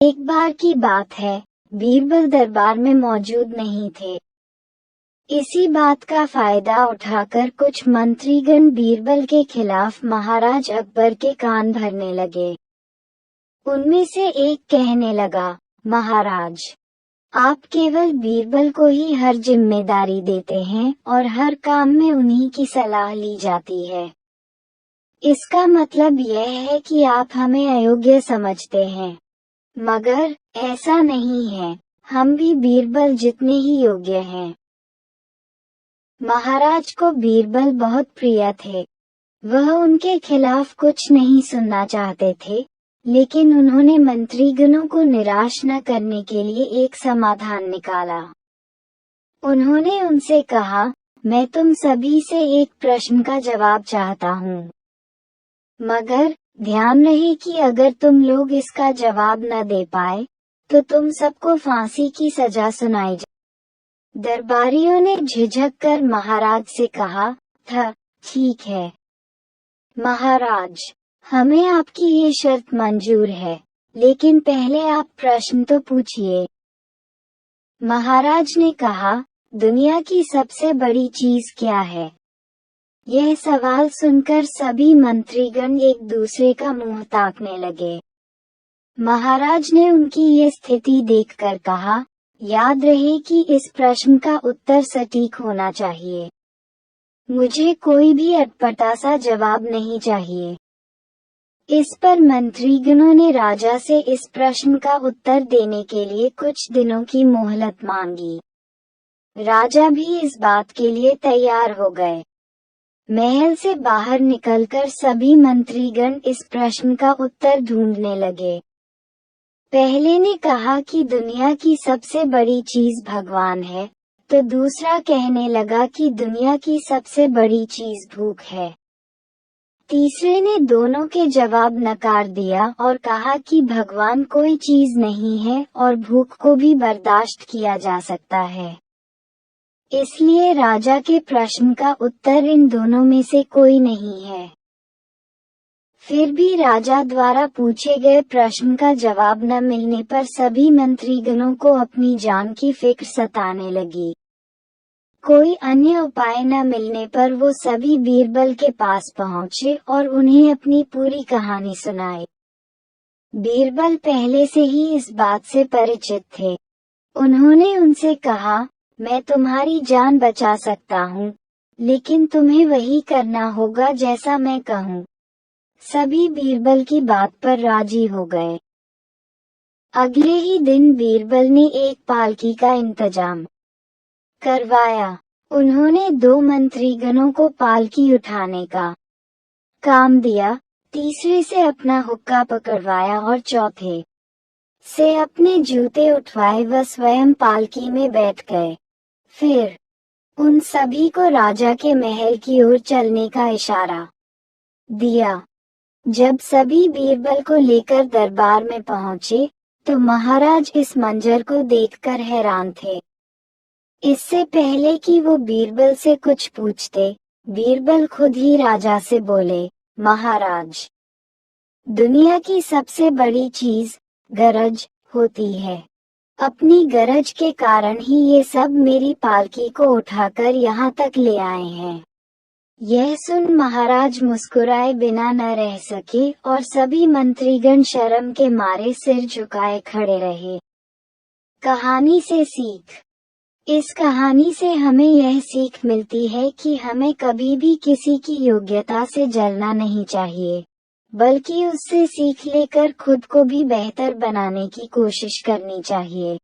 एक बार की बात है, बीरबल दरबार में मौजूद नहीं थे। इसी बात का फायदा उठाकर कुछ मंत्रीगण बीरबल के खिलाफ महाराज अकबर के कान भरने लगे। उनमें से एक कहने लगा, महाराज, आप केवल बीरबल को ही हर जिम्मेदारी देते हैं और हर काम में उन्हीं की सलाह ली जाती है। इसका मतलब यह है कि आप हमें अयोग्य समझते हैं। मगर ऐसा नहीं है, हम भी बीरबल जितने ही योग्य हैं। महाराज को बीरबल बहुत प्रिय थे। वह उनके खिलाफ कुछ नहीं सुनना चाहते थे, लेकिन उन्होंने मंत्रीगणों को निराश न करने के लिए एक समाधान निकाला। उन्होंने उनसे कहा, मैं तुम सभी से एक प्रश्न का जवाब चाहता हूँ, मगर ध्यान रहे कि अगर तुम लोग इसका जवाब न दे पाए तो तुम सबको फांसी की सजा सुनाई जाए। दरबारियों ने झिझक कर महाराज से कहा था, ठीक है महाराज, हमें आपकी ये शर्त मंजूर है, लेकिन पहले आप प्रश्न तो पूछिए। महाराज ने कहा, दुनिया की सबसे बड़ी चीज क्या है? यह सवाल सुनकर सभी मंत्रीगण एक दूसरे का मुंह ताकने लगे। महाराज ने उनकी ये स्थिति देखकर कहा, याद रहे कि इस प्रश्न का उत्तर सटीक होना चाहिए। मुझे कोई भी अटपटा सा जवाब नहीं चाहिए। इस पर मंत्रीगणों ने राजा से इस प्रश्न का उत्तर देने के लिए कुछ दिनों की मोहलत मांगी। राजा भी इस बात के लिए तैयार हो गए। महल से बाहर निकलकर सभी मंत्रीगण इस प्रश्न का उत्तर ढूंढने लगे। पहले ने कहा कि दुनिया की सबसे बड़ी चीज भगवान है, तो दूसरा कहने लगा कि दुनिया की सबसे बड़ी चीज भूख है। तीसरे ने दोनों के जवाब नकार दिया और कहा कि भगवान कोई चीज नहीं है और भूख को भी बर्दाश्त किया जा सकता है। इसलिए राजा के प्रश्न का उत्तर इन दोनों में से कोई नहीं है। फिर भी राजा द्वारा पूछे गए प्रश्न का जवाब न मिलने पर सभी मंत्रीगणों को अपनी जान की फिक्र सताने लगी। कोई अन्य उपाय न मिलने पर वो सभी बीरबल के पास पहुँचे और उन्हें अपनी पूरी कहानी सुनाई। बीरबल पहले से ही इस बात से परिचित थे। उन्होंने उनसे कहा, मैं तुम्हारी जान बचा सकता हूँ, लेकिन तुम्हें वही करना होगा जैसा मैं कहूँ। सभी बीरबल की बात पर राजी हो गए। अगले ही दिन बीरबल ने एक पालकी का इंतजाम करवाया। उन्होंने 2 मंत्रीगणों को पालकी उठाने का काम दिया, तीसरे से अपना हुक्का पकड़वाया और चौथे से अपने जूते उठवाए व स्वयं पालकी में बैठ गए। फिर उन सभी को राजा के महल की ओर चलने का इशारा दिया। जब सभी बीरबल को लेकर दरबार में पहुंचे, तो महाराज इस मंजर को देखकर हैरान थे। इससे पहले कि वो बीरबल से कुछ पूछते, बीरबल खुद ही राजा से बोले, महाराज, दुनिया की सबसे बड़ी चीज गरज होती है। अपनी गरज के कारण ही ये सब मेरी पालकी को उठाकर यहाँ तक ले आए हैं। यह सुन महाराज मुस्कुराए बिना न रह सके और सभी मंत्रीगण शर्म के मारे सिर झुकाए खड़े रहे। कहानी से सीख। इस कहानी से हमें यह सीख मिलती है कि हमें कभी भी किसी की योग्यता से जलना नहीं चाहिए, बल्कि उससे सीख लेकर खुद को भी बेहतर बनाने की कोशिश करनी चाहिए।